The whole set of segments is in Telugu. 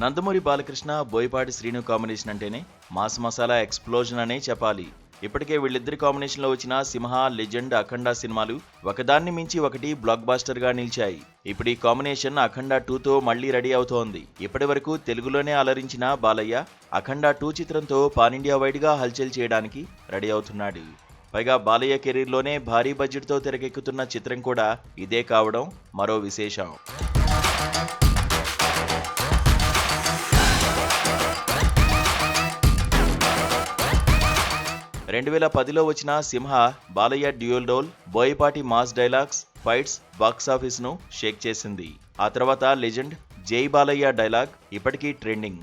నందమూరి బాలకృష్ణ, బోయపాటి శ్రీను కాంబినేషన్ అంటేనే మాస్ మసాలా ఎక్స్ప్లోజన్ అనే చెప్పాలి. ఇప్పటికే వీళ్ళిద్దరి కాంబినేషన్లో వచ్చిన సింహ, లెజెండ్, అఖండ సినిమాలు ఒకదాన్ని మించి ఒకటి బ్లాక్ బాస్టర్ గా నిలిచాయి. ఇప్పుడు ఈ కాంబినేషన్ అఖండ 2తో మళ్లీ రెడీ అవుతోంది. ఇప్పటి వరకు తెలుగులోనే అలరించిన బాలయ్య అఖండ 2 చిత్రంతో పాన్ ఇండియా వైడ్ గా హల్చల్ చేయడానికి రెడీ అవుతున్నాడు. పైగా బాలయ్య కెరీర్లోనే భారీ బడ్జెట్తో తెరకెక్కుతున్న చిత్రం కూడా ఇదే కావడం మరో విశేషం. 2010లో వచ్చిన Simha, Balayya dual role, Boyapati mass dialogues, fights box office ను షేక్ చేసింది. ఆ తర్వాత లెజెండ్, జై బాలయ్య డైలాగ్ ఇప్పటికీ ట్రెండింగ్,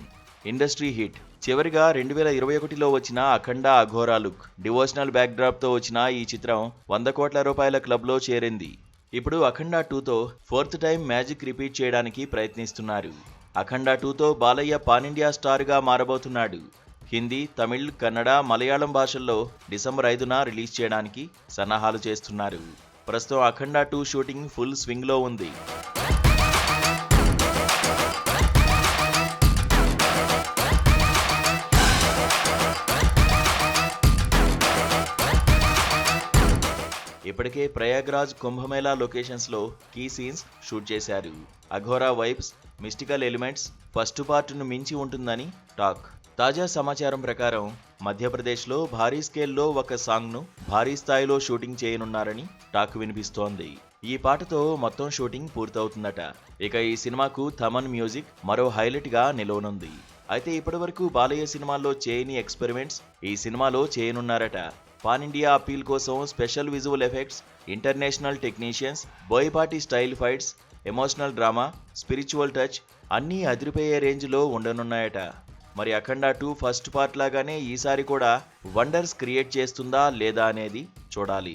ఇండస్ట్రీ హిట్. చివరిగా 2021లో వచ్చిన Akhanda Aghora look, devotional backdrop తో వచ్చిన ఈ చిత్రం 100 కోట్ల రూపాయల క్లబ్ లో చేరింది. ఇప్పుడు అఖండ 2తో 4th టైం మ్యాజిక్ రిపీట్ చేయడానికి ప్రయత్నిస్తున్నారు. అఖండ 2తో బాలయ్య పాన్ ఇండియా స్టార్ గా మారబోతున్నాడు. హిందీ, తమిళ్, కన్నడ, మలయాళం భాషల్లో డిసెంబర్ 5న రిలీజ్ చేయడానికి సన్నాహాలు చేస్తున్నారు. ప్రస్తుతం అఖండ 2 షూటింగ్ ఫుల్ స్వింగ్ లో ఉంది. ఇప్పటికే ప్రయాగ్రాజ్, కుంభమేళా లొకేషన్స్ లో కీ సీన్స్ షూట్ చేశారు. Aghora vibes, mystical elements first part ను మించి ఉంటుందని టాక్. తాజా సమాచారం ప్రకారం మధ్యప్రదేశ్లో భారీ స్కేల్లో ఒక సాంగ్ను భారీ స్థాయిలో షూటింగ్ చేయనున్నారని టాక్ వినిపిస్తోంది. ఈ పాటతో మొత్తం షూటింగ్ పూర్తవుతుందట. ఇక ఈ సినిమాకు థమన్ మ్యూజిక్ మరో హైలైట్ గా నిలవనుంది. అయితే ఇప్పటివరకు బాలయ్య సినిమాల్లో చేయని ఎక్స్పెరిమెంట్స్ ఈ సినిమాలో చేయనున్నారట. పాన్ ఇండియా అపీల్ కోసం special visual effects, international technicians, Boyapati style fights, emotional drama, spiritual touch అన్నీ అదిరిపోయే రేంజ్లో ఉండనున్నాయట. మరి అఖండ 2 ఫస్ట్ పార్ట్ లాగానే ఈసారి కూడా వండర్స్ క్రియేట్ చేస్తుందా లేదా అనేది చూడాలి.